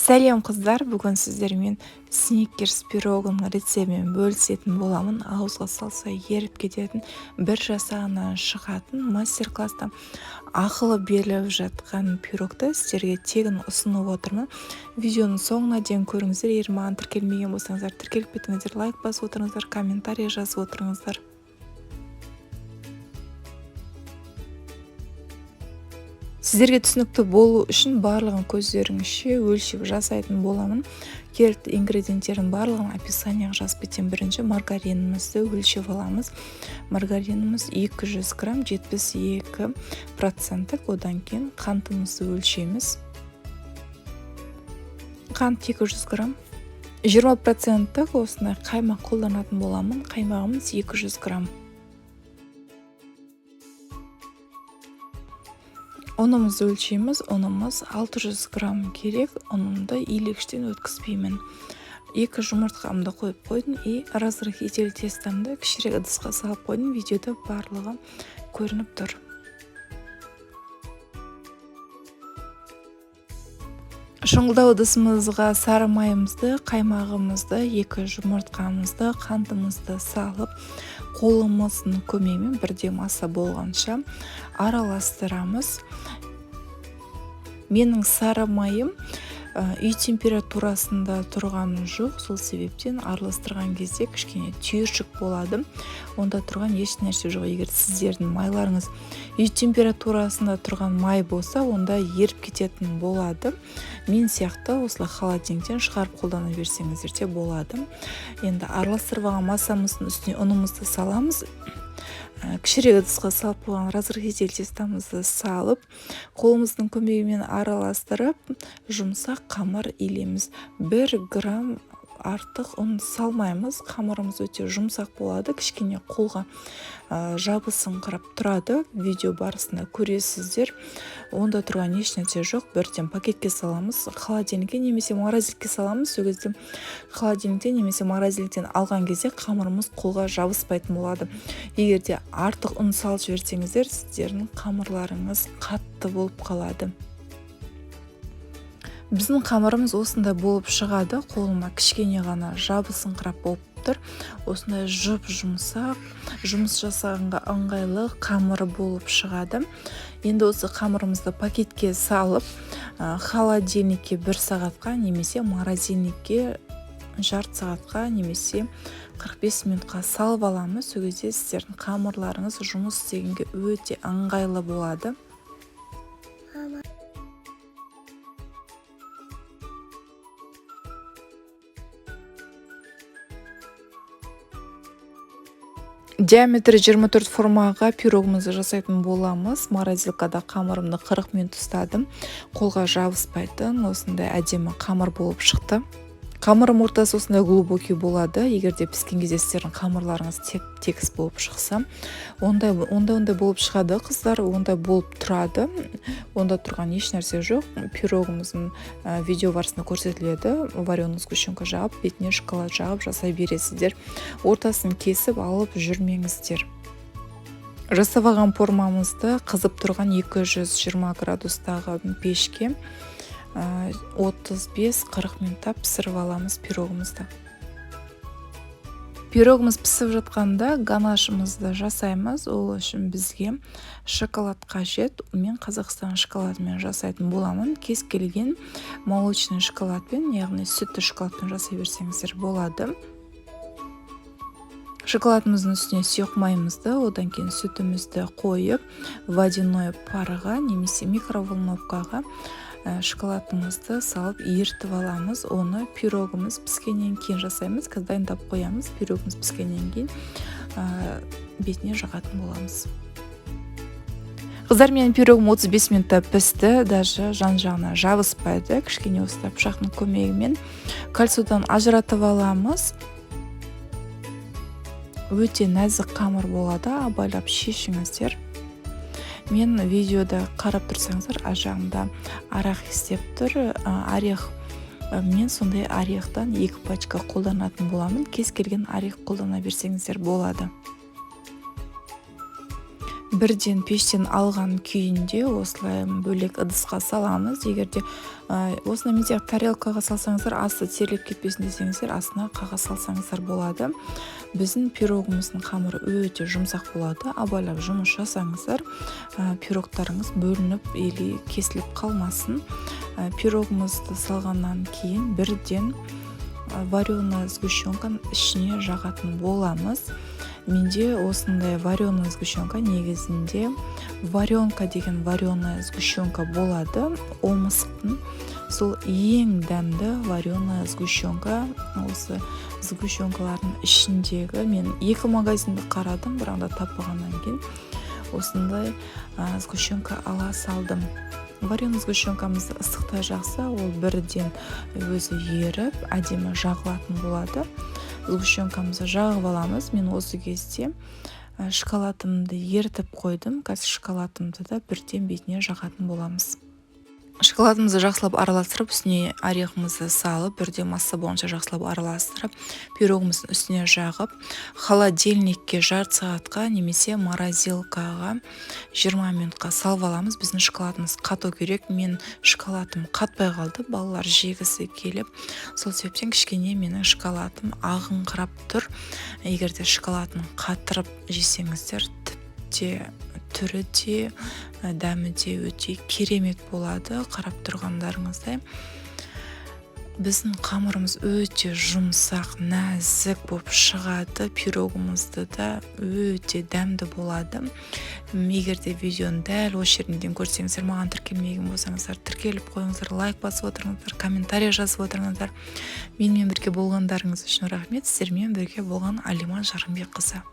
Сәлем қыздар, бүгін сіздермен сникерс пирогының рецебімен бөлісетін боламын. Ауызға салса еріп кететін, бір жасағынан шығатын мастер-класста ақылы беріліп жатқан пирогты сіздерге тегін ұсынып отырмын. Видеоның соңына дейін көріңіздер. Егер маған тіркелмеген болсаңыздар, тіркеліп кетіңіздер, лайк басып отырыңыздар, комментарий жазып отырыңыздар. Сіздерге түсінікті болу үшін барлығын көздеріңізше өлшеп жасайтын боламын. Керекті ингредиенттердің барлығын описанияға жазып кетемін. Бірінші маргаринімізді өлшеп аламыз. Маргариніміз 200 грамм 72%. Одан кейін қантымызды өлшейміз. Қант 200 грамм. 20% осындай қаймақ қолданатын боламын. Қаймағымыз 200 грамм. Ұнымызды өлшейміз. Ұнымыз 600 грамм керек. Ұнымды иілгіштен өткізбеймін. 2 жұмыртқамды қойып қойдым. Разрыхитель тестамды кішірек ыдысқа салып қойдым. Видеода барлығы көрініп тұр. Шұңғылдау ыдысымызға сары майымызды, қаймағымызды, 2 жұмыртқамызды, қантымызды салып, қолымыздың көмегімен бірде маса болғанша араластырамыз. Менің сары майым үй температурасында тұрған жоқ, сол себептен араластырған кезде кішкене түйіршік болады. Онда тұрған еш нәрсе жоқ. Егер сіздердің майларыңыз үй температурасында тұрған май болса, онда еріп кететін болады. Мен сияқты осылай холодильниктен шығарып қолдана берсеңіздер де болады. Енді араластырып алған массамыздың үстіне ұнымызды саламыз. Кішірек ыдысқа салып қойған разрыхитель тестамызды салып, қолымыздың көмегімен араластырып, жұмсақ қамыр илеміз. 1 грамм артық ұн салмаймыз. Қамырымыз өте жұмсақ болады, кішкене қолға жабысыңқырап тұрады. Видео барысында көресіздер. Онда тұрған еш нәрсе жоқ. Бірден пакетке саламыз, холодильникке немесе морозилькке саламыз. Сол кезде холодильниктен немесе морозиліктен алған кезде қамырымыз қолға жабыспайтын болады. Егер де артық ұн салып жіберсеңіздер, сіздердің қамырларыңыз қатты болып қалады. Біздің қамырымыз осындай болып шығады. Қолыма кішкене ғана жабысыңқырап болып тұр. Осындай жұмсақ, жұмыс жасағанға ыңғайлы қамыр болып шығады. Енді осы қамырымызды пакетке салып, холодильникке 1 сағатқа немесе морозильникке жарты сағатқа немесе 45 минутқа салып аламыз. Сол кезде сіздердің қамырларыңыз жұмыс істегенге өте ыңғайлы болады. Диаметрі 24 формаға пирогымызды жасайтын боламыз. Морозилкада қамырымды 40 минут ұстадым. Қолға жабыспайтын осындай әдемі қамыр болып шықты. Қамырым ортасы осындай глубокий болады. Егер де піскен кезде сіздердің қамырларыңыз тегіс болып шықса, ондай болып шығады қыздар, ондай болып тұрады. Онда тұрған еш нәрсе жоқ. Пирогымыздың видео барысында көрсетіледі. Вареный сгущенка жағып, бетіне шоколад жағып жасай бересіздер. Ортасын кесіп алып жүрмеңіздер. Жасап алған формамызды қызып тұрған 220 градустағы пешке 35-40 минутта пісіріп аламыз пирогымызды. Пирогымыз пісіп жатқанда ганашымызды жасаймыз. Ол үшін бізге шоколад қажет. Мен Қазақстан шоколадымен жасайтын боламын. Кез келген молочный шоколадпен, яғни сүтті шоколадпен жасай берсеңіздер болады. Шоколадымыздың үстіне сұйық майымызды, одан кейін сүтімізді қойып, водяной парыға немесе микроволновкаға шоколадымызды салып ерітіп аламыз. Оны пирогымыз піскеннен кейін жасаймыз. Қазір дайындап қоямыз. Пирогымыз піскеннен кейін бетіне жағатын боламыз. Қыздар, менің пирогым 35 минутта пісті. Даже жан-жағына жабыспайды. Кішкене осылай пышақтың көмегімен кальциядан ажыратып аламыз. Өте нәзік қамыр болады. Абайлап шешіңіздер. Мен видеода қарап тұрсаңыздар, ажағында арақ істеп тұр. Орех, мен сондай орехтан 2 пачка қолданатын боламын. Кез келген орех қолдана берсеңіздер болады. бірден пештен алған күйінде осылай бөлек ыдысқа саламыз. Егерде осыны мезек тарелкаға салсаңыздар, асты терлеп кетпесін десеңіздер, астына қағаз салсаңыздар болады. Біздің пирогымыздың қамыры өте жұмсақ болады. Абайлап жұмыс жасаңыздар, пирогтарыңыз бөлініп или кесіліп қалмасын. Пирогымызды салғаннан кейін бірден вареная сгущенканы ішіне жағатын боламыз. Менде осындай вареная сгущенка негізінде варенка деген вареная сгущенка болады. Ол мысықтың сол ең дәмді вареная сгущенка. Осы сгущенкалардың ішіндегі мен 2 магазинді қарадым, бірақ та таппағаннан кейін осындай сгущенка ала салдым. Вареная сгущенкамызды ыстықта жақса, ол бірден өзі еріп, әдемі жағылатын болады. Сгущенкамызды жағып аламыз. Мен осы кезде шоколадымды ертіп қойдым. Қазір шоколадымды да бірден бетіне жағатын боламыз. Шоколадымызды жақсылап араластырып, үстіне орехымызды салып, бірден масса бойынша жақсылап араластырып, пирогымыздың үстіне жағып, холодильникке жарты сағатқа немесе морозилкаға 20 минутқа салып аламыз. Біздің шоколадымыз қату керек. Мен шоколадым қатпай қалды, балалар жегісі келіп, сол себептен кішкене менің шоколадым ағыңқырап тұр. Егерде шоколадын қатырып жесеңіздер, тіпті түрі де, дәмі де өте керемет болады. Қарап тұрғандарыңыздай. Біздің қамырымыз өте жұмсақ, нәзік болып шығады. Пирогымызды да өте дәмді болады. Егерде видеоны дәл осы жерден көрсеңіздер, маған тіркелмеген болсаңыздар, тіркеліп қойыңыздар, лайк басып отырыңыздар, комментарий жазып отырыңыздар. Менімен бірге болғандарыңыз үшін рахмет. Сіздермен бірге болған Алима Жарымбекқызы.